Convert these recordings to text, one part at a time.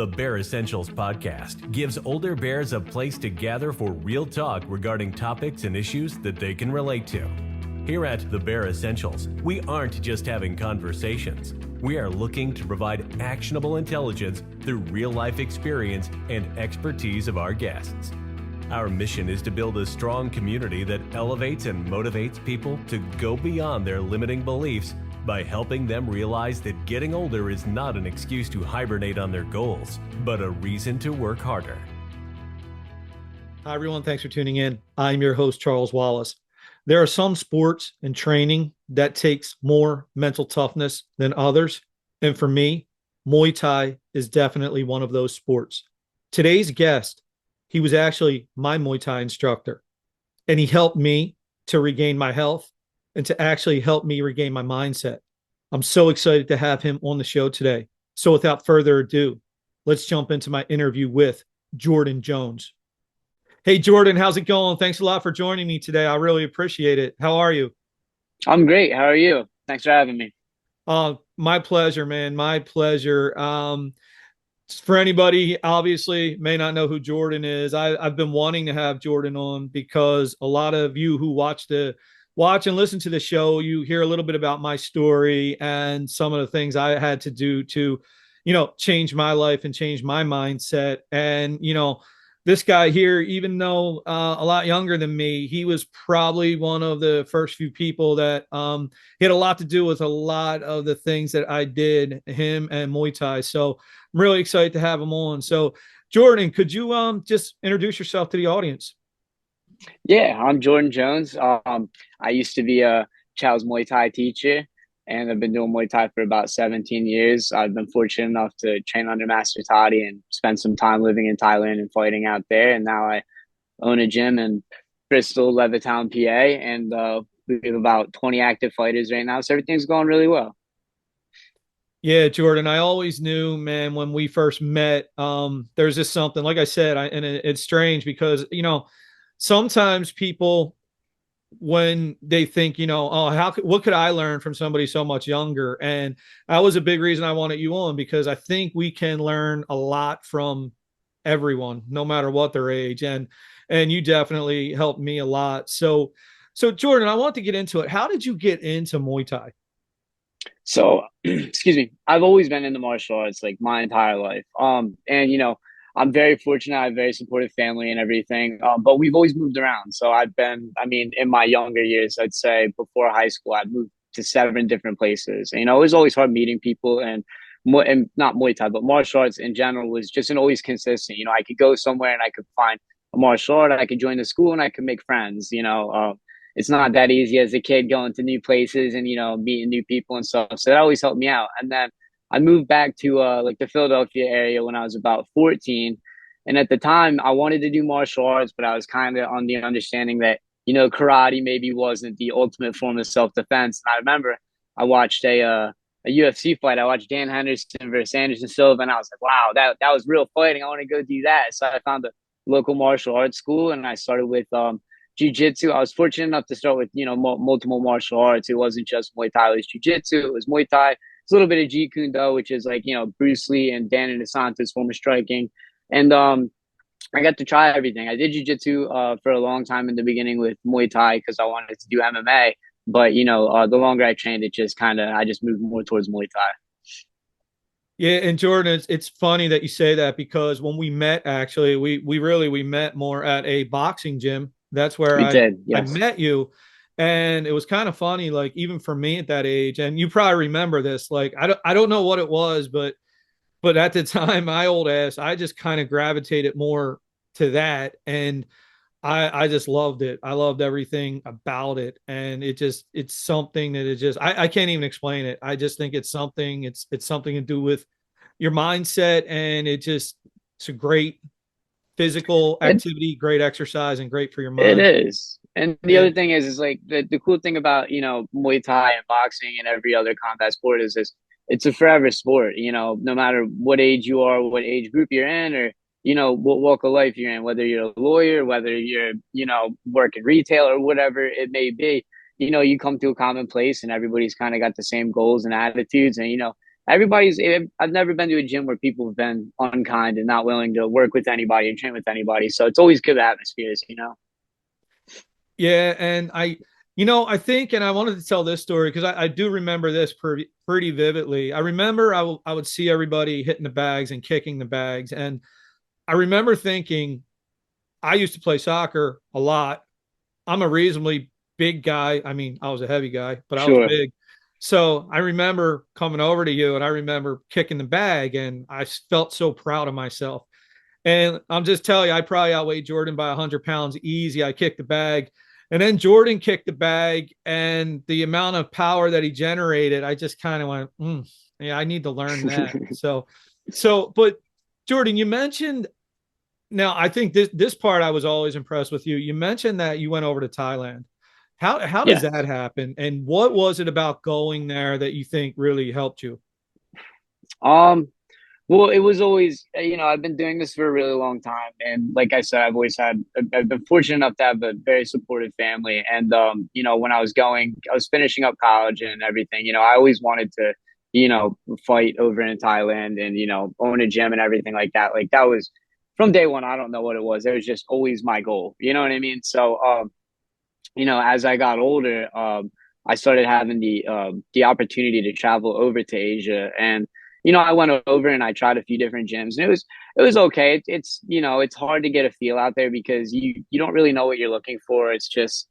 The Bear Essentials podcast gives older bears a place to gather for real talk regarding topics and issues that they can relate to. Here at The Bear Essentials, we aren't just having conversations. We are looking to provide actionable intelligence through real-life experience and expertise of our guests. Our mission is to build a strong community that elevates and motivates people to go beyond their limiting beliefs by helping them realize that getting older is not an excuse to hibernate on their goals, but a reason to work harder. Hi, everyone. Thanks for tuning in. I'm your host, Charles Wallace. There are some sports and training that takes more mental toughness than others. And for me, Muay Thai is definitely one of those sports. Today's guest, he was actually my Muay Thai instructor, and he helped me to regain my health and to actually help me regain my mindset. I'm so excited to have him on the show today. So without further ado, let's jump into my interview with Jorden Jones. Hey, Jorden, how's it going? Thanks a lot for joining me today. I really appreciate it. How are you? I'm great. How are you? Thanks for having me. My pleasure, man. My pleasure. For anybody, obviously, may not know who Jorden is, I've been wanting to have Jorden on because a lot of you who watch and listen to the show, you hear a little bit about my story and some of the things I had to do to, change my life and change my mindset. And, this guy here, even though a lot younger than me, he was probably one of the first few people that he had a lot to do with a lot of the things that I did, him and Muay Thai. So I'm really excited to have him on. So, Jorden, could you just introduce yourself to the audience? Yeah, I'm Jorden Jones. I used to be a child's Muay Thai teacher, and I've been doing Muay Thai for about 17 years. I've been fortunate enough to train under Master Toddy and spend some time living in Thailand and fighting out there. And now I own a gym in Bristol, Levittown, PA, and we have about 20 active fighters right now. So everything's going really well. Yeah, Jorden, I always knew, man, when we first met, there's just something, like I said, it's strange because, sometimes people, when they think, what could I learn from somebody so much younger? And that was a big reason I wanted you on, because I think we can learn a lot from everyone, no matter what their age. And you definitely helped me a lot. So Jorden, I want to get into it. How did you get into Muay Thai? So, excuse me, I've always been into martial arts like my entire life. I'm very fortunate. I have a very supportive family and everything. But we've always moved around. So in my younger years, I'd say before high school, I'd moved to 7 different places. And, it was always hard meeting people, and not Muay Thai, but martial arts in general was just an always consistent. I could go somewhere and I could find a martial art. I could join the school and I could make friends. It's not that easy as a kid going to new places and, meeting new people and stuff. So that always helped me out. And then I moved back to like the Philadelphia area when I was about 14. And at the time I wanted to do martial arts, but I was kind of on the understanding that, karate maybe wasn't the ultimate form of self-defense. And I remember I watched a UFC fight. I watched Dan Henderson versus Anderson Silva. And I was like, wow, that was real fighting. I want to go do that. So I found a local martial arts school and I started with, jiu-jitsu. I was fortunate enough to start with, multiple martial arts. It wasn't just Muay Thai, it was jiu-jitsu, it was Muay Thai. It's a little bit of Jeet Kune Do, which is like, Bruce Lee and Dan Inosanto's form of striking. And I got to try everything. I did jiu-jitsu for a long time in the beginning with Muay Thai because I wanted to do MMA. But, the longer I trained, I just moved more towards Muay Thai. Yeah, and Jorden, it's funny that you say that because when we met, actually, we met more at a boxing gym. That's where I met you. And it was kind of funny, like even for me at that age, and you probably remember this, like I don't know what it was, but at the time, my old ass, I just kind of gravitated more to that. And I just loved it. I loved everything about it. And it's something that I can't even explain it. I just think it's something to do with your mindset, and it's a great physical activity, great exercise, and great for your mind. It is. And the other thing is like the cool thing about, Muay Thai and boxing and every other combat sport is this, it's a forever sport, no matter what age you are, what age group you're in, or, what walk of life you're in, whether you're a lawyer, whether you're, working retail or whatever it may be, you come to a common place and everybody's kind of got the same goals and attitudes. And, I've never been to a gym where people have been unkind and not willing to work with anybody and train with anybody. So it's always good atmospheres, you know? Yeah, and I think, and I wanted to tell this story because I do remember this pretty vividly. I remember I would see everybody hitting the bags and kicking the bags, and I remember thinking, I used to play soccer a lot. I'm a reasonably big guy. I mean, I was a heavy guy, but I was Sure. big. So I remember coming over to you, and I remember kicking the bag, and I felt so proud of myself. And I'm just telling you, I probably outweighed Jorden by 100 pounds easy. I kicked the bag. And then Jorden kicked the bag, and the amount of power that he generated, I just kind of went, yeah, I need to learn that. But Jorden, you mentioned, now I think this part I was always impressed with you. You mentioned that you went over to Thailand. How does Yeah. that happen? And what was it about going there that you think really helped you? Um, well, it was always, I've been doing this for a really long time. And like I said, I've been fortunate enough to have a very supportive family. And, when I was finishing up college and everything, I always wanted to, fight over in Thailand and, own a gym and everything like that. Like that was from day one. I don't know what it was. It was just always my goal. You know what I mean? So, as I got older, I started having the opportunity to travel over to Asia, and I went over and I tried a few different gyms, and it was okay. It's hard to get a feel out there because you don't really know what you're looking for. It's just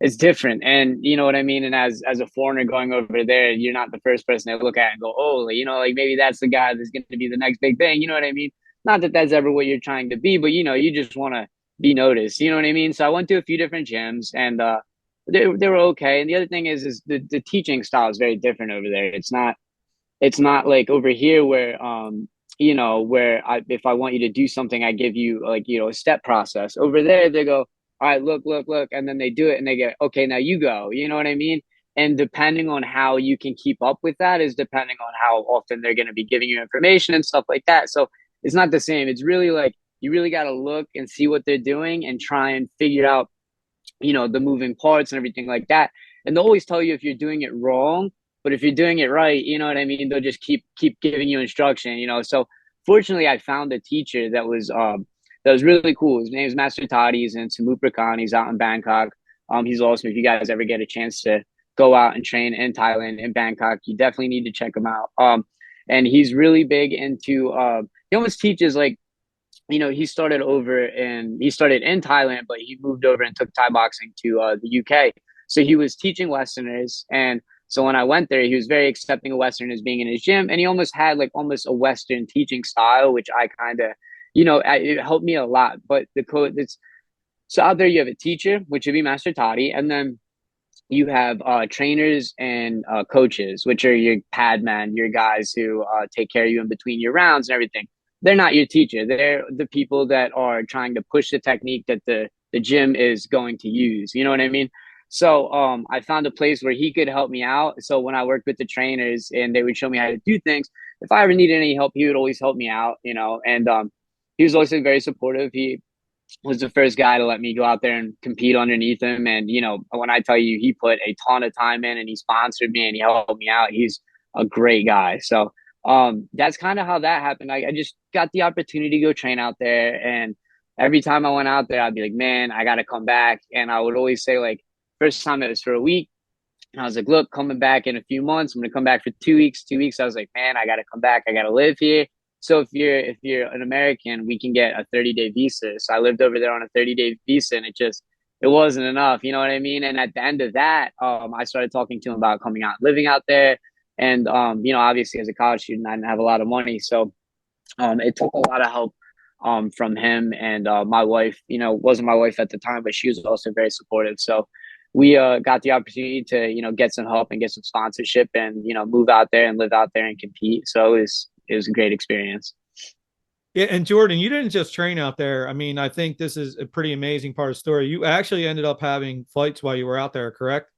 it's different, and you know what I mean. And as a foreigner going over there, you're not the first person to look at and go, oh, like, like maybe that's the guy that's going to be the next big thing. You know what I mean? Not that that's ever what you're trying to be, but you just want to be noticed. You know what I mean? So I went to a few different gyms and they were okay. And the other thing is the teaching style is very different over there. It's not like over here where where if I want you to do something, I give you like, a step process. Over there they go, all right, look, and then they do it and they get, okay, now you go. You know what I mean? And depending on how you can keep up with that is depending on how often they're going to be giving you information and stuff like that. So it's not the same. It's really like you really got to look and see what they're doing and try and figure out, the moving parts and everything like that. And they'll always tell you if you're doing it wrong, but if you're doing it right, you know what I mean? They'll just keep giving you instruction. So fortunately I found a teacher that was really cool. His name is Master Todd. He's in Samut. He's out in Bangkok. He's awesome. If you guys ever get a chance to go out and train in Thailand, in Bangkok, you definitely need to check him out. And he's really big into he almost teaches like, he started in Thailand, but he moved over and took Thai boxing to the UK. So he was teaching Westerners, and so when I went there, he was very accepting of Westerners being in his gym, and he almost had like almost a Western teaching style, which I kind of, it helped me a lot. But the code it's so out there, you have a teacher, which would be Master Toddy, and then you have trainers and coaches, which are your pad men, your guys who take care of you in between your rounds and everything. They're not your teacher. They're the people that are trying to push the technique that the gym is going to use. You know what I mean? So I found a place where he could help me out. So when I worked with the trainers and they would show me how to do things, if I ever needed any help, he would always help me out. And he was also very supportive. He was the first guy to let me go out there and compete underneath him. And, when I tell you, he put a ton of time in and he sponsored me and he helped me out. He's a great guy. So that's kind of how that happened. I just got the opportunity to go train out there. And every time I went out there, I'd be like, man, I got to come back. And I would always say, like, first time it was for a week. And I was like, look, coming back in a few months. I'm going to come back for 2 weeks. 2 weeks. I was like, man, I got to come back. I got to live here. So if you're an American, we can get a 30-day visa. So I lived over there on a 30-day visa, and it wasn't enough. You know what I mean? And at the end of that, I started talking to him about coming out, living out there. And obviously as a college student, I didn't have a lot of money, so it took a lot of help from him and my wife. Wasn't my wife at the time, but she was also very supportive. So we got the opportunity to get some help and get some sponsorship and move out there and live out there and compete. So it was a great experience. Yeah, and Jorden, you didn't just train out there. I mean, I think this is a pretty amazing part of the story. You actually ended up having fights while you were out there, correct?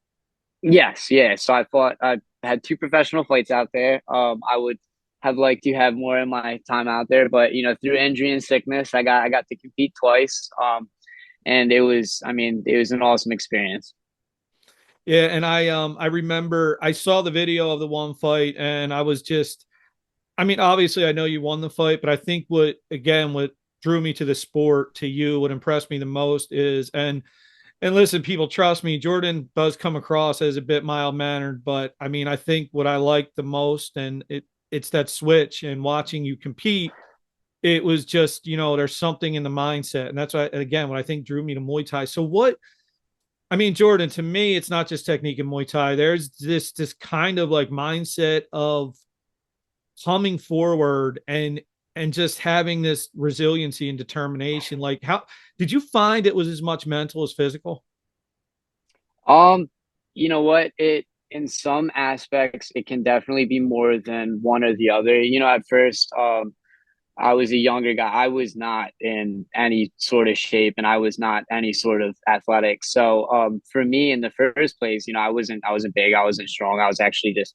Yes, yeah. So I had two professional fights out there. I would have liked to have more in my time out there, but through injury and sickness, I got to compete twice. And it was, I mean, it was an awesome experience. Yeah, and I remember I saw the video of the one fight and I was just, I mean, obviously I know you won the fight, but I think what drew me to the sport, to you, what impressed me the most is, and listen, people, trust me, Jorden does come across as a bit mild mannered, but I mean, I think what I like the most, and it's that switch and watching you compete. It was just, there's something in the mindset, and that's why, again, what I think drew me to Muay Thai. So what? I mean, Jorden, to me, it's not just technique in Muay Thai. There's this kind of like mindset of coming forward and just having this resiliency and determination. Like, how did you find it was as much mental as physical? Um, you know what? It in some aspects it can definitely be more than one or the other. At first, I was a younger guy. I was not in any sort of shape and I was not any sort of athletic. So for me in the first place, I wasn't big, I wasn't strong. I was actually just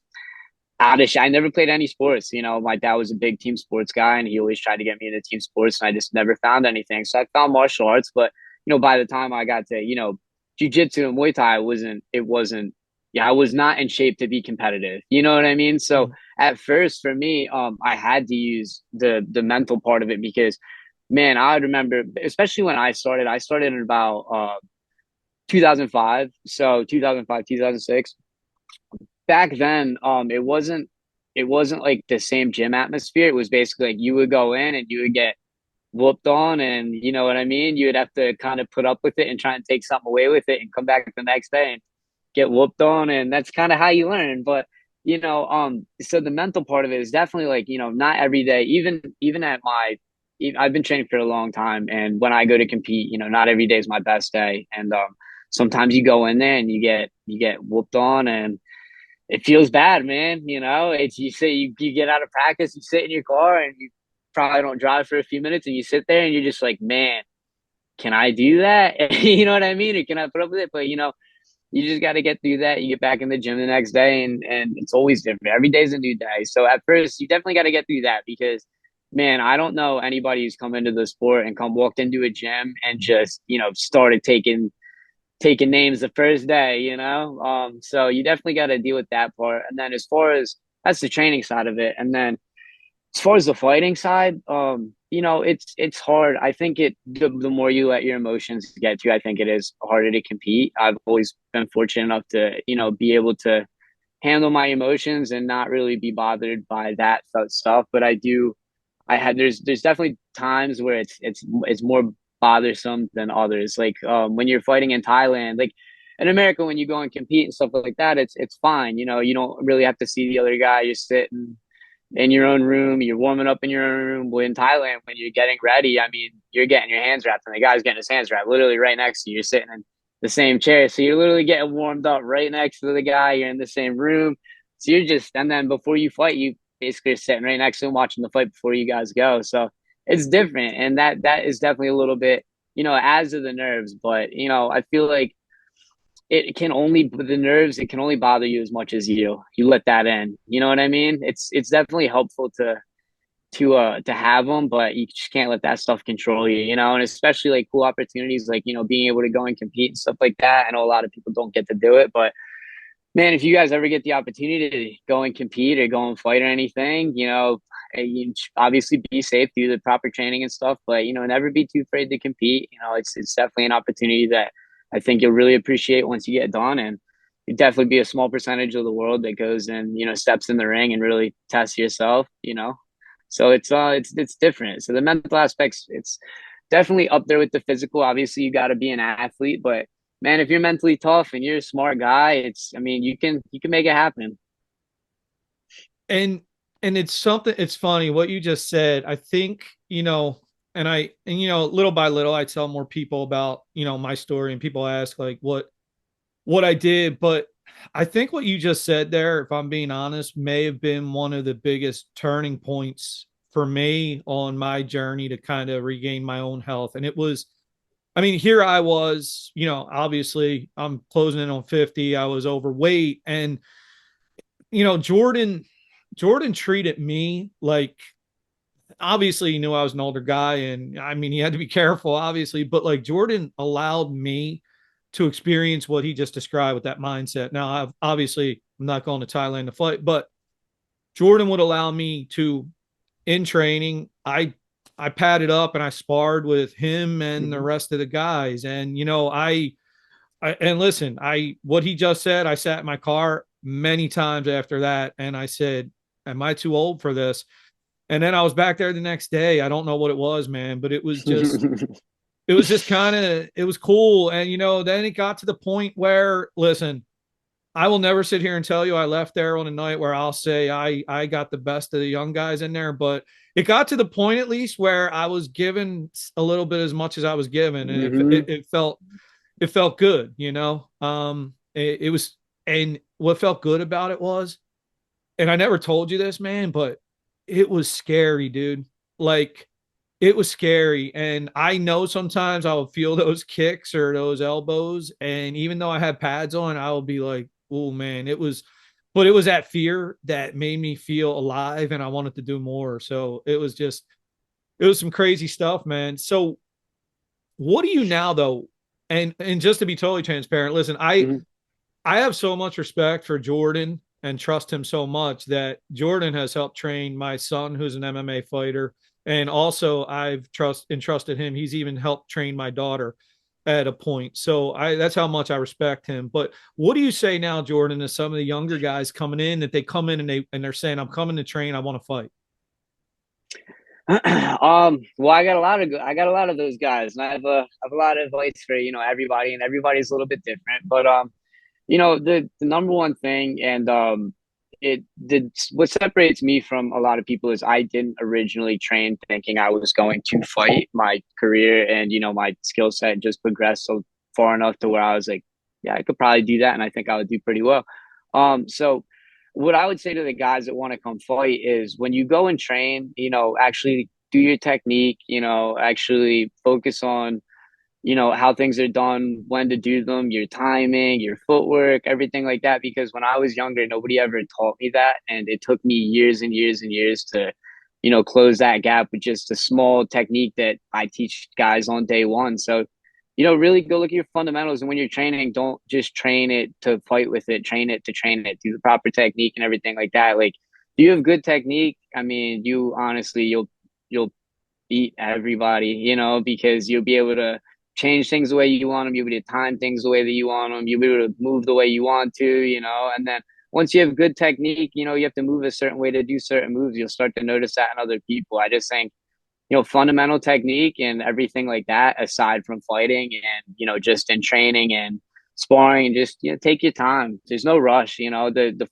out of shape. I never played any sports. My dad was a big team sports guy and he always tried to get me into team sports and I just never found anything. So I found martial arts, but by the time I got to, jujitsu and Muay Thai it wasn't yeah, I was not in shape to be competitive. You know what I mean? So at first for me, I had to use the mental part of it because man, I remember especially when I started in about 2005. So 2005, 2006. Back then, it wasn't like the same gym atmosphere. It was basically like you would go in and you would get whooped on, and you know what I mean? You would have to kind of put up with it and try and take something away with it and come back the next day and get whooped on, and that's kind of how you learn. But so the mental part of it is definitely like, not every day, even at I've been training for a long time, and when I go to compete, not every day is my best day. And sometimes you go in there and you get whooped on, and it feels bad, man. It's you get out of practice, you sit in your car, and you probably don't drive for a few minutes, and you sit there, and you're just like, man, can I do that? You know what I mean? Or can I put up with it? But you just got to get through that. You get back in the gym the next day, and it's always different. Every day's a new day. So at first, you definitely got to get through that because, man, I don't know anybody who's come into the sport and walked into a gym and just started taking names the first day. So you definitely got to deal with that part. And then as far as that's the training side of it, and then as far as the fighting side, it's hard. I think the more you let your emotions get to you, I think it is harder to compete. I've always been fortunate enough to, be able to handle my emotions and not really be bothered by that stuff. But there's definitely times where it's more bothersome than others. Like when you're fighting in Thailand, like in America, when you go and compete and stuff like that, it's fine. You don't really have to see the other guy. You're sitting in your own room, you're warming up in your own room. But in Thailand, when you're getting ready, I mean, you're getting your hands wrapped, and the guy's getting his hands wrapped literally right next to you. You're sitting in the same chair, so you're literally getting warmed up right next to the guy. You're in the same room, so and then before you fight, you basically are sitting right next to him watching the fight before you guys go. So it's different, and that is definitely a little bit, adds to the nerves. But I feel like the nerves, it can only bother you as much as you let that in. You know what I mean? It's definitely helpful to have them, but you just can't let that stuff control you, and especially like cool opportunities like, being able to go and compete and stuff like that. I know a lot of people don't get to do it, but man, if you guys ever get the opportunity to go and compete or go and fight or anything, you obviously be safe, do the proper training and stuff, but never be too afraid to compete. It's definitely an opportunity that I think you'll really appreciate once you get done, and you definitely be a small percentage of the world that goes and steps in the ring and really tests yourself. So it's different. So the mental aspects, it's definitely up there with the physical. Obviously, you got to be an athlete, but man, if you're mentally tough and you're a smart guy, I mean, you can make it happen. And it's something, it's funny what you just said. I think, little by little I tell more people about, my story, and people ask like what I did, but I think what you just said there, if I'm being honest, may have been one of the biggest turning points for me on my journey to kind of regain my own health. And it was, I mean, here I was, obviously I'm closing in on 50. I was overweight, and Jorden treated me like, obviously he knew I was an older guy, and I mean, he had to be careful, obviously, but like Jorden allowed me to experience what he just described with that mindset. Now, obviously I'm not going to Thailand to fight, but Jorden would allow me to, in training, I padded up and I sparred with him and the Mm-hmm. rest of the guys. And and listen, what he just said, I sat in my car many times after that and I said, am I too old for this? And then I was back there the next day. I don't know what it was, man, but it was just kind of, it was cool. And then it got to the point where, listen, I will never sit here and tell you I left there on a night where I'll say I got the best of the young guys in there, but it got to the point at least where I was given a little bit as much as I was given, and Mm-hmm. it felt good, it was, and what felt good about it was, and I never told you this, man, but it was scary, dude. Like, it was scary. And I know sometimes I will feel those kicks or those elbows. And even though I had pads on, I will be like, oh man, but it was that fear that made me feel alive and I wanted to do more. So it was some crazy stuff, man. So what do you now though? And just to be totally transparent, listen, Mm-hmm. I have so much respect for Jorden and trust him so much that Jorden has helped train my son, who's an MMA fighter. And also I've entrusted him. He's even helped train my daughter at a point. So that's how much I respect him. But what do you say now, Jorden, to some of the younger guys coming in, that they come in and they're saying, I'm coming to train, I want to fight? Well, I got a lot of those guys, and I have a lot of advice for everybody, and everybody's a little bit different. But the number one thing, and it did what separates me from a lot of people is I didn't originally train thinking I was going to fight. My career and my skill set just progressed so far enough to where I was like, yeah, I could probably do that, and I think I would do pretty well. So what I would say to the guys that want to come fight is when you go and train, actually do your technique, actually focus on how things are done, when to do them, your timing, your footwork, everything like that. Because when I was younger, nobody ever taught me that. And it took me years and years and years to, close that gap with just a small technique that I teach guys on day one. So, really go look at your fundamentals. And when you're training, don't just train it to fight with it, train it to train it, do the proper technique and everything like that. Like, if you have good technique, I mean, you honestly, you'll beat everybody, because you'll be able to change things the way you want them. You'll be able to time things the way that you want them. You'll be able to move the way you want to, and then once you have good technique, you have to move a certain way to do certain moves. You'll start to notice that in other people. I just think, fundamental technique and everything like that, aside from fighting and, just in training and sparring, and just, take your time. There's no rush, the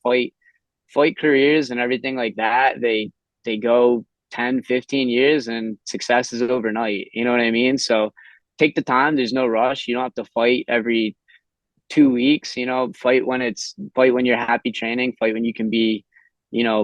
fight careers and everything like that. They go 10, 15 years and success is overnight. You know what I mean? So take the time. There's no rush. You don't have to fight every 2 weeks, fight when you're happy training, fight when you can be,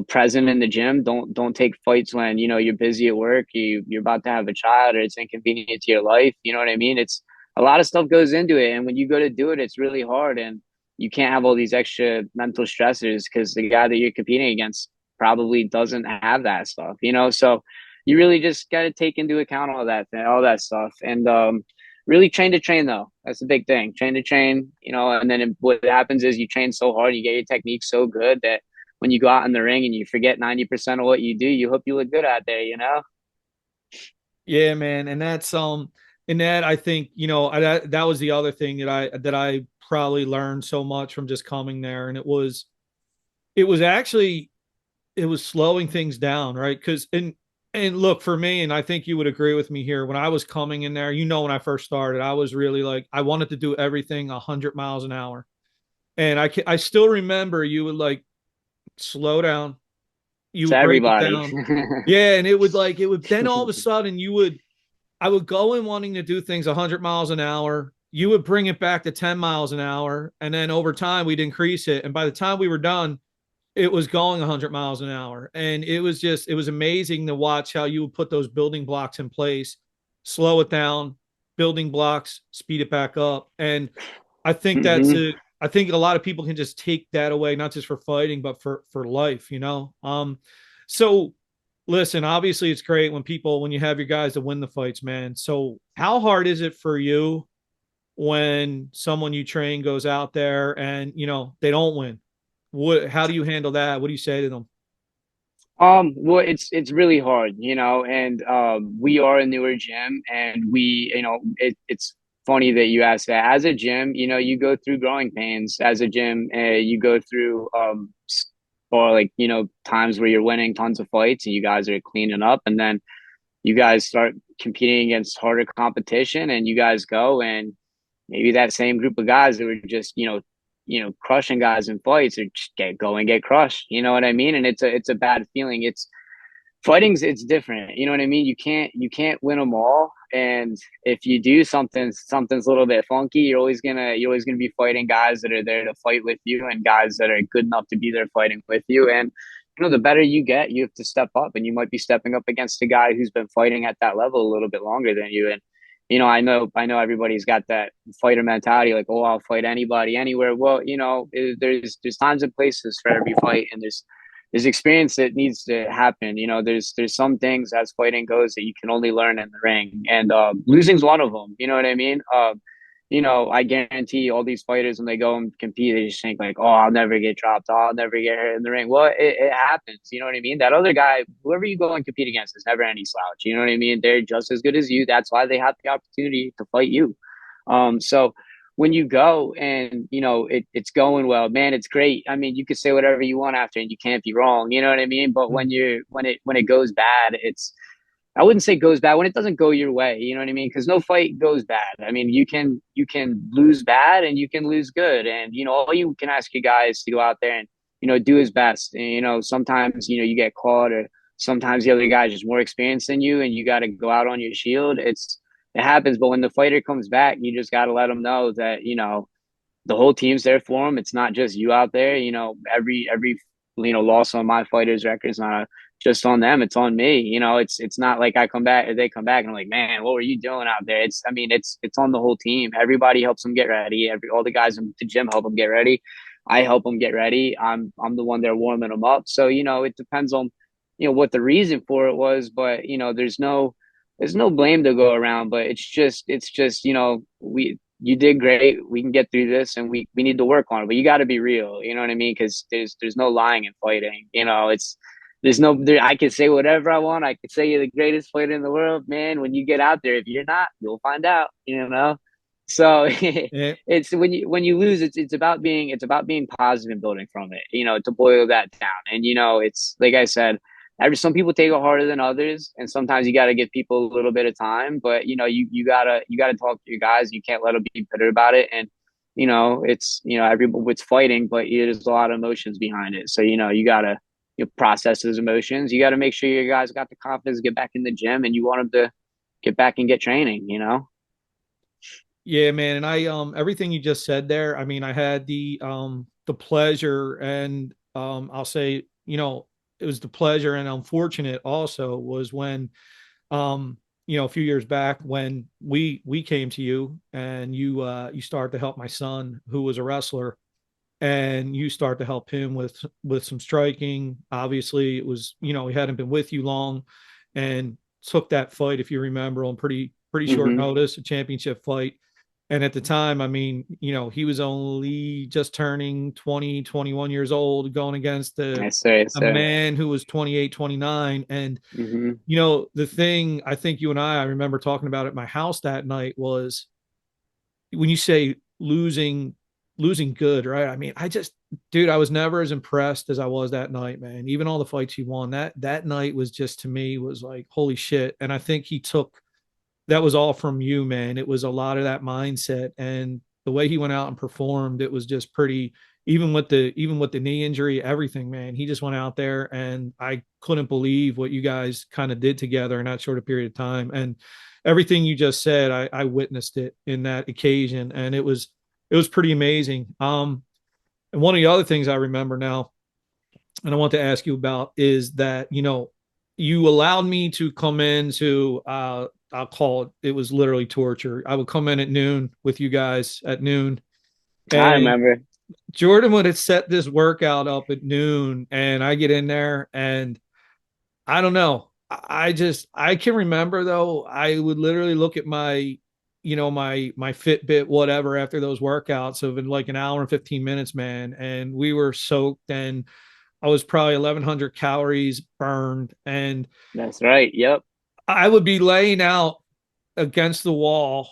present in the gym. Don't take fights when, you're busy at work, you're about to have a child or it's inconvenient to your life. You know what I mean? It's a lot of stuff goes into it. And when you go to do it, it's really hard. And you can't have all these extra mental stressors because the guy that you're competing against probably doesn't have that stuff, So you really just got to take into account all that stuff. And really train to train though. That's the big thing. Train to train, and then what happens is you train so hard, you get your technique so good that when you go out in the ring and you forget 90% of what you do, you hope you look good out there. Yeah, man. And that I think, that was the other thing that I probably learned so much from just coming there. And it was actually, it was slowing things down, right? And look, for me, and I think you would agree with me here, when I was coming in there, when I first started, I was really like, I wanted to do everything 100 miles an hour. And I still remember you would like slow down, you To would break it everybody. down. Yeah. And then all of a sudden I would go in wanting to do things 100 miles an hour. You would bring it back to 10 miles an hour. And then over time, we'd increase it. And by the time we were done, it was going 100 miles an hour. And it was amazing to watch how you would put those building blocks in place, slow it down, building blocks, speed it back up. And I think Hmm. I think a lot of people can just take that away, not just for fighting, but for life, So listen, obviously it's great when you have your guys to win the fights, man. So how hard is it for you when someone you train goes out there and, they don't win? How do you handle that? What do you say to them? Well, it's really hard, and we are a newer gym, and it's funny that you asked that. As a gym, you go through growing pains. As a gym, you go through or like times where you're winning tons of fights and you guys are cleaning up, and then you guys start competing against harder competition, and you guys go and maybe that same group of guys that were just crushing guys in fights or just go and get crushed. You know what I mean? And it's a bad feeling. It's different. You know what I mean? You can't win them all. And if you do something's a little bit funky, you're always gonna be fighting guys that are there to fight with you and guys that are good enough to be there fighting with you. And the better you get, you have to step up, and you might be stepping up against a guy who's been fighting at that level a little bit longer than you. And I know everybody's got that fighter mentality, like, oh, I'll fight anybody, anywhere. Well, there's times and places for every fight, and there's experience that needs to happen. There's some things as fighting goes that you can only learn in the ring, and losing's one of them. You know what I mean? I guarantee all these fighters when they go and compete, they just think like, oh, I'll never get dropped, oh, I'll never get hurt in the ring. Well, it happens. You know what I mean? That other guy, whoever you go and compete against, is never any slouch. You know what I mean? They're just as good as you. That's why they have the opportunity to fight you. So when you go and it's going well, man, it's great. I mean, you could say whatever you want after, and you can't be wrong. You know what I mean? But when it goes bad, I wouldn't say goes bad when it doesn't go your way. You know what I mean? Because no fight goes bad. I mean, you can lose bad and you can lose good, and all you can ask your guys to go out there and do his best. And sometimes you get caught, or sometimes the other guy's just more experienced than you, and you got to go out on your shield. It happens, but when the fighter comes back, you just got to let them know that the whole team's there for him. It's not just you out there. Every loss on my fighter's record is not just on them. It's on me. It's not like I come back or they come back and I'm like, man, what were you doing out there? It's on the whole team. Everybody helps them get ready. All the guys in the gym help them get ready. I help them get ready. I'm the one there warming them up. So it depends on what the reason for it was, but there's no blame to go around. But it's just you did great. We can get through this, and we need to work on it. But you got to be real. You know what I mean? Because there's no lying in fighting. I can say whatever I want. I could say you're the greatest fighter in the world, man. When you get out there, if you're not, you'll find out. So Yeah. it's when you lose, it's about being positive and building from it. To boil that down, and it's like I said, some people take it harder than others, and sometimes you got to give people a little bit of time. But you gotta talk to your guys. You can't let them be bitter about it. And everyone's fighting, but there's a lot of emotions behind it. So you gotta process those emotions. You got to make sure your guys got the confidence to get back in the gym, and you want them to get back and get training. Yeah, man. And everything you just said there, I mean, I had the pleasure, and I'll say, it was the pleasure and unfortunate also was when, a few years back when we came to you, and you started to help my son who was a wrestler, and you start to help him with some striking. Obviously it was, he hadn't been with you long, and took that fight, if you remember, on pretty short Mm-hmm. notice, a championship fight. And at the time, I mean, he was only just turning 20, 21 years old, going against Yes, sir. Yes, a sir. man who was 28, 29. And, Mm-hmm. the thing I think you and I remember talking about at my house that night was, when you say losing good, right? I mean, dude, I was never as impressed as I was that night, man. Even all the fights he won, that night was just, to me, was like, holy shit. And I think that was all from you, man. It was a lot of that mindset, and the way he went out and performed. It was just pretty, even with the knee injury, everything, man. He just went out there, and I couldn't believe what you guys kind of did together in that short a period of time. And everything you just said, I witnessed it in that occasion, and it was pretty amazing. And one of the other things I remember now, and I want to ask you about, is that you allowed me to come into, I'll call it was literally torture. I would come in at noon with you guys at noon, I and remember. Jordan would have set this workout up at noon, and I get in there, and I don't know. I can remember, though, I would literally look at my Fitbit, whatever, after those workouts of like an hour and 15 minutes, man. And we were soaked, and I was probably 1,100 calories burned. And That's right. Yep. I would be laying out against the wall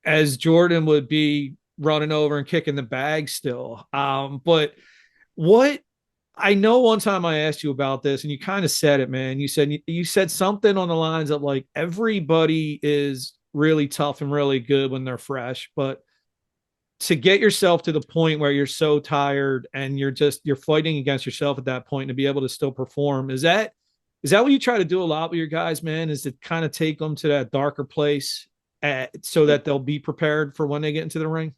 as Jorden would be running over and kicking the bag still. But what I know, one time I asked you about this and you kind of said it, man. You said something on the lines of like everybody is really tough and really good when they're fresh, but to get yourself to the point where you're so tired and you're fighting against yourself at that point to be able to still perform, is that what you try to do a lot with your guys, man? Is to kind of take them to that darker place so that they'll be prepared for when they get into the ring?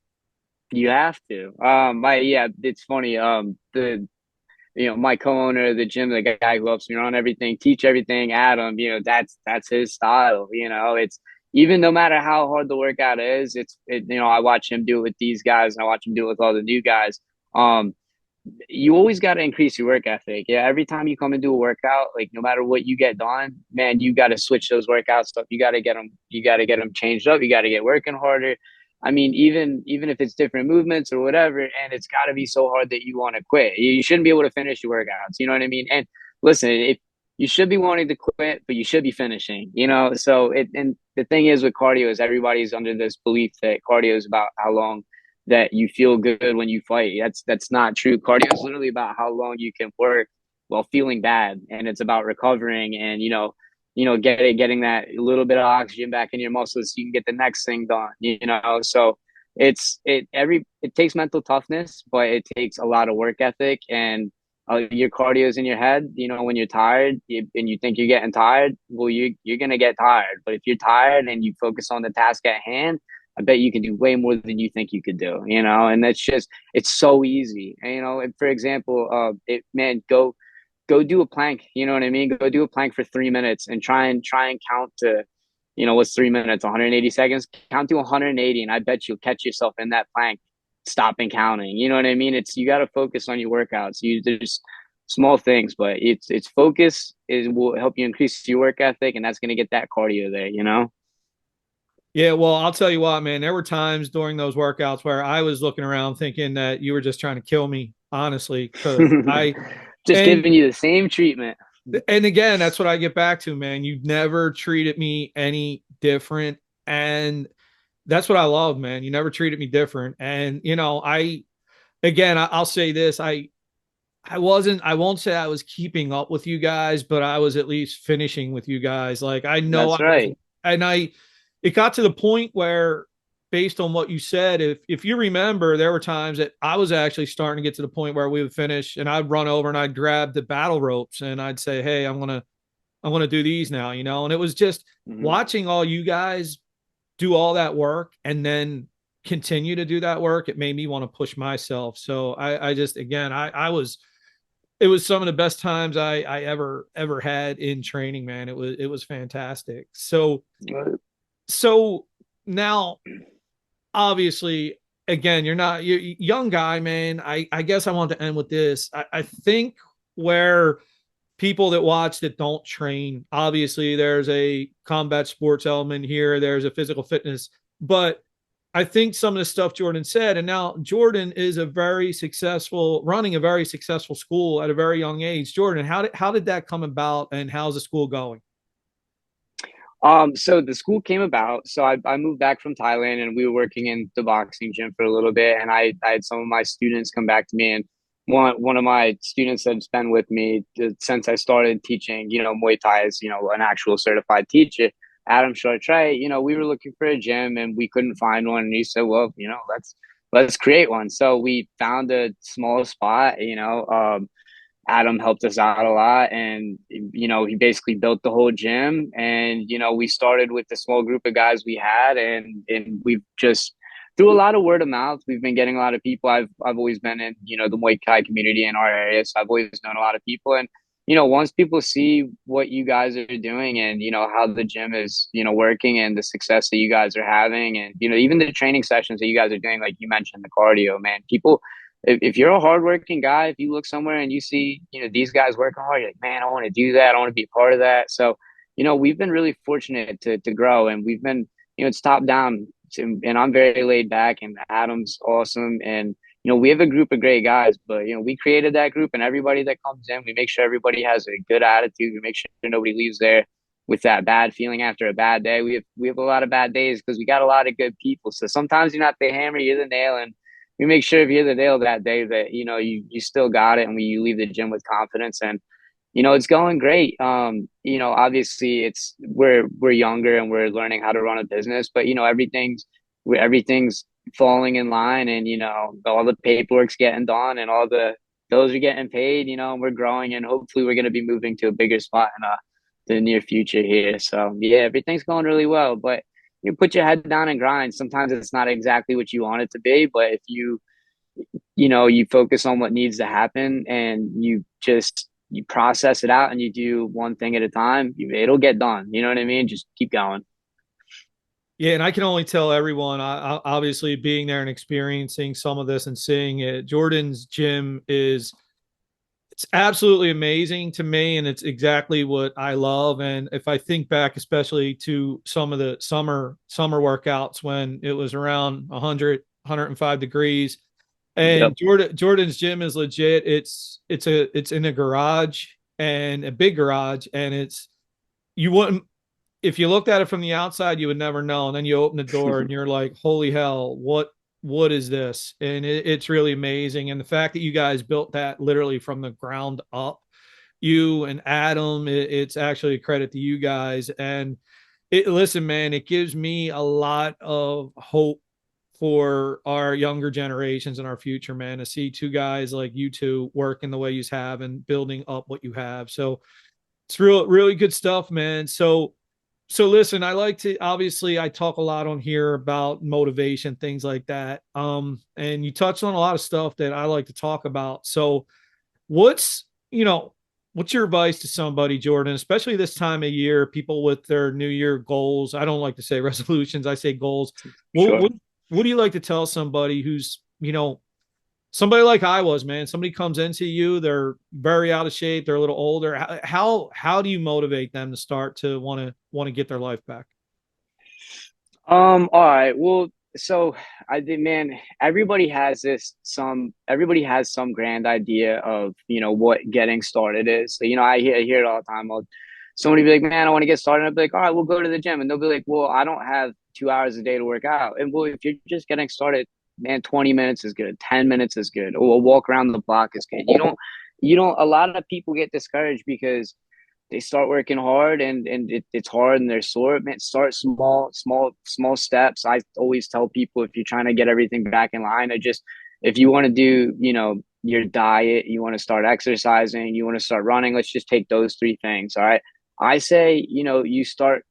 You have to. Yeah, it's funny. My co-owner of the gym, the guy who helps me run everything, teach everything, Adam, that's his style. It's even no matter how hard the workout is, I watch him do it with these guys and I watch him do it with all the new guys. Um, you always got to increase your work ethic. Yeah, every time you come and do a workout, like no matter what you get done, man, you got to switch those workout stuff. You got to get them changed up. You got to get working harder. I mean, even if it's different movements or whatever, and it's got to be so hard that you want to quit. You shouldn't be able to finish your workouts. You know what I mean? And listen, if you should be wanting to quit, but you should be finishing. So and the thing is with cardio is everybody's under this belief that cardio is about how long that you feel good when you fight. That's not true. Cardio is literally about how long you can work while feeling bad, and it's about recovering and getting that little bit of oxygen back in your muscles so you can get the next thing done. So it takes mental toughness, but it takes a lot of work ethic and your cardio is in your head. When you're tired and you think you're getting tired, well, you're gonna get tired. But if you're tired and you focus on the task at hand, I bet you can do way more than you think you could do, and it's so easy. And for example, go do a plank, you know what I mean? Go do a plank for 3 minutes and try and count to, what's 3 minutes, 180 seconds, count to 180. And I bet you'll catch yourself in that plank, stopping counting. You know what I mean? You got to focus on your workouts. There's small things, but it's focus will help you increase your work ethic. And that's going to get that cardio there. Yeah, well, I'll tell you what, man, there were times during those workouts where I was looking around thinking that you were just trying to kill me, honestly, because just and giving you the same treatment. and again, that's what I get back to, man. You've never treated me any different. And that's what I love, man. You never treated me different. And, I'll say this. I won't say I was keeping up with you guys, but I was at least finishing with you guys. Like I know That's right. it got to the point where, based on what you said, if you remember, there were times that I was actually starting to get to the point where we would finish and I'd run over and I'd grab the battle ropes and I'd say, hey, I'm gonna do these now, and it was just watching all you guys do all that work and then continue to do that work. It made me want to push myself. So I just, again, it was some of the best times I ever had in training, man. It was fantastic. So now, obviously, again, you're a young guy, man. I guess I want to end with this. I think where people that watch that don't train, obviously there's a combat sports element here, there's a physical fitness, but I think some of the stuff Jorden said, and now Jorden is running a very successful school at a very young age. Jorden, how did that come about, and how's the school going? So the school came about. So I moved back from Thailand and we were working in the boxing gym for a little bit. And I had some of my students come back to me, and one of my students that's been with me since I started teaching, Muay Thai as, an actual certified teacher, Adam Chartre, we were looking for a gym and we couldn't find one. And he said, well, let's create one. So we found a small spot, Adam helped us out a lot, and he basically built the whole gym. And we started with the small group of guys we had, and we've just through a lot of word of mouth, we've been getting a lot of people. I've always been in the Muay Thai community in our area, so I've always known a lot of people. And once people see what you guys are doing and how the gym is working and the success that you guys are having, and even the training sessions that you guys are doing, like you mentioned, the cardio, man, people, if you're a hardworking guy, if you look somewhere and you see, these guys working hard, you're like, man, I want to do that. I want to be a part of that. So, we've been really fortunate to grow, and we've been, it's top down, and I'm very laid back, and Adam's awesome, and we have a group of great guys, but we created that group, and everybody that comes in, we make sure everybody has a good attitude. We make sure nobody leaves there with that bad feeling after a bad day. We have a lot of bad days because we got a lot of good people. So sometimes you're not the hammer, you're the nail, and we make sure if you're the nail that day that you still got it, and you leave the gym with confidence. And it's going great. Obviously we're younger and we're learning how to run a business, but everything's falling in line, and all the paperwork's getting done, and all the bills are getting paid, and we're growing, and hopefully we're going to be moving to a bigger spot in the near future here. So yeah, everything's going really well, but you put your head down and grind. Sometimes it's not exactly what you want it to be, but if you focus on what needs to happen, and you process it out, and you do one thing at a time, it'll get done. You know what I mean? Just keep going. Yeah, and I can only tell everyone, obviously being there and experiencing some of this and seeing it, Jordan's gym it's absolutely amazing to me, and it's exactly what I love. And if I think back, especially to some of the summer workouts when it was around 100, 105 degrees, Yep. and Jordan's gym is legit. It's in a garage, and a big garage, and you wouldn't, if you looked at it from the outside, you would never know. And then you open the door and you're like, holy hell, what is this? And it's really amazing. And the fact that you guys built that literally from the ground up, you and Adam, it's actually a credit to you guys. And listen, man, it gives me a lot of hope for our younger generations and our future, man, to see two guys like you two working the way you have and building up what you have. So it's really good stuff, man. So listen, I like to, obviously I talk a lot on here about motivation, things like that. And you touched on a lot of stuff that I like to talk about. So what's, what's your advice to somebody, Jordan, especially this time of year, people with their new year goals? I don't like to say resolutions, I say goals. What, Sure. what, what do you like to tell somebody who's, somebody like I was, man? Somebody comes into you, they're very out of shape, they're a little older. How do you motivate them to start to want to get their life back? All right. Well, so I think, man, everybody has some grand idea of, what getting started is. So, I hear it all the time. Somebody be like, man, I want to get started. I'll be like, all right, we'll go to the gym. And they'll be like, well, I don't have 2 hours a day to work out. And well, if you're just getting started, man, 20 minutes is good. 10 minutes is good. Or a walk around the block is good. A lot of people get discouraged because they start working hard, and it's hard, and they're sore. Man, start small steps. I always tell people, if you're trying to get everything back in line, if you want to do, your diet, you want to start exercising, you want to start running, let's just take those three things. All right. I say, start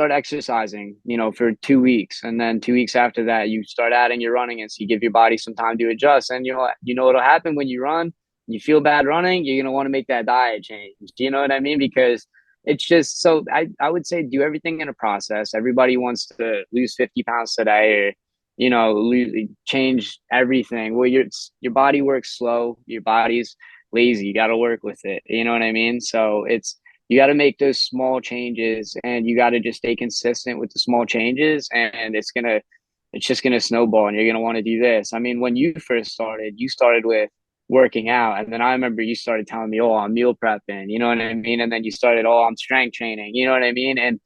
exercising, for 2 weeks. And then 2 weeks after that, you start adding your running. And so you give your body some time to adjust. And what'll happen when you run, you feel bad running, you're going to want to make that diet change. Do you know what I mean? Because it's just, so I would say do everything in a process. Everybody wants to lose 50 pounds today, or, change everything. Well, your body works slow. Your body's lazy. You got to work with it. You know what I mean? So you got to make those small changes, and you got to just stay consistent with the small changes, and it's just going to snowball, and you're going to want to do this. I mean, when you first started, you started with working out. And then I remember you started telling me, oh, I'm meal prepping, you know what I mean? And then you started, oh, I'm strength training, you know what I mean? And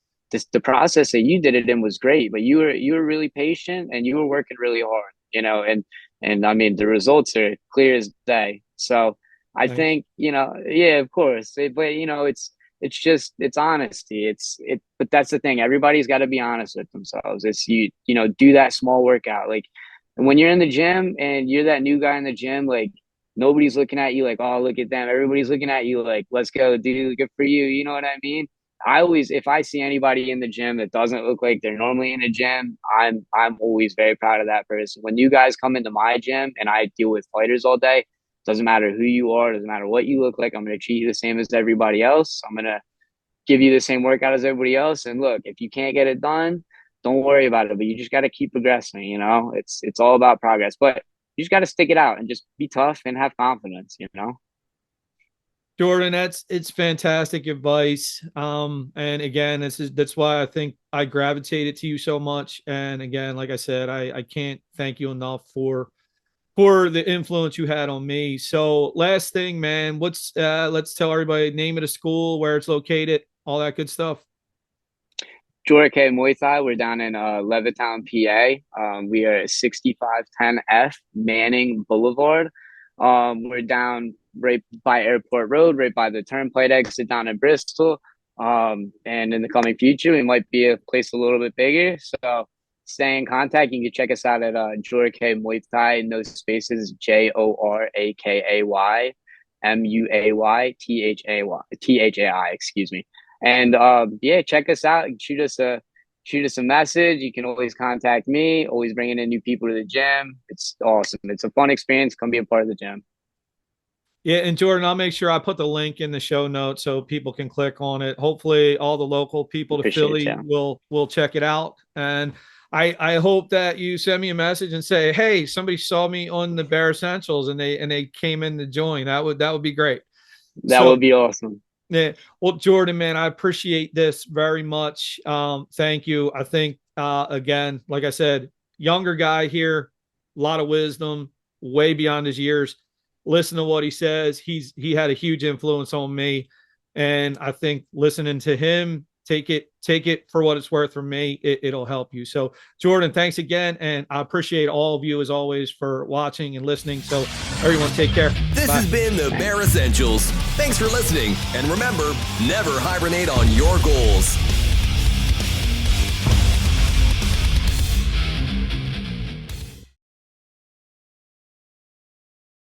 the process that you did it in was great, but you were really patient, and you were working really hard, and I mean, the results are clear as day. So I Thanks. think, yeah, of course, but it's honesty. But that's the thing. Everybody's got to be honest with themselves. It's do that small workout. Like when you're in the gym and you're that new guy in the gym, like nobody's looking at you like, oh, look at them. Everybody's looking at you like, let's go, dude, good for you. You know what I mean? If I see anybody in the gym that doesn't look like they're normally in a gym, I'm always very proud of that person. When you guys come into my gym and I deal with fighters all day, doesn't matter who you are, doesn't matter what you look like, I'm going to treat you the same as everybody else. I'm going to give you the same workout as everybody else. And look, if you can't get it done, don't worry about it. But you just got to keep progressing. It's all about progress. But you just got to stick it out and just be tough and have confidence. Jorden, it's fantastic advice. And again, that's why I think I gravitated to you so much. And again, like I said, I can't thank you enough for the influence you had on me. So last thing, man, let's tell everybody name of the school, where it's located, all that good stuff. Jorden Muay Thai. We're down in Levittown, PA. We are at 6510F Manning Boulevard. We're down right by Airport Road, right by the turnpike exit down in Bristol. And in the coming future, we might be a place a little bit bigger. So stay in contact. You can check us out at Jorden Muay Thai, no spaces, JORAKAYMUAYTHAI, excuse me. And yeah, check us out. Shoot us a message. You can always contact me. Always bringing in new people to the gym. It's awesome. It's a fun experience. Come be a part of the gym. Yeah, and Jorden, I'll make sure I put the link in the show notes so people can click on it. Hopefully, all the local people to Philly will check it out. And I hope that you send me a message and say, "Hey, somebody saw me on the Bare Essentials and they came in to join." That would be great. That would be awesome. Yeah. Well, Jorden, man, I appreciate this very much. Thank you. I think again, like I said, younger guy here, a lot of wisdom, way beyond his years. Listen to what he says. He had a huge influence on me. And I think listening to him, take it for what it's worth for me. It'll help you. So Jorden, thanks again. And I appreciate all of you as always for watching and listening. So everyone take care. This has been the Bare Essentials. Thanks for listening. And remember, never hibernate on your goals.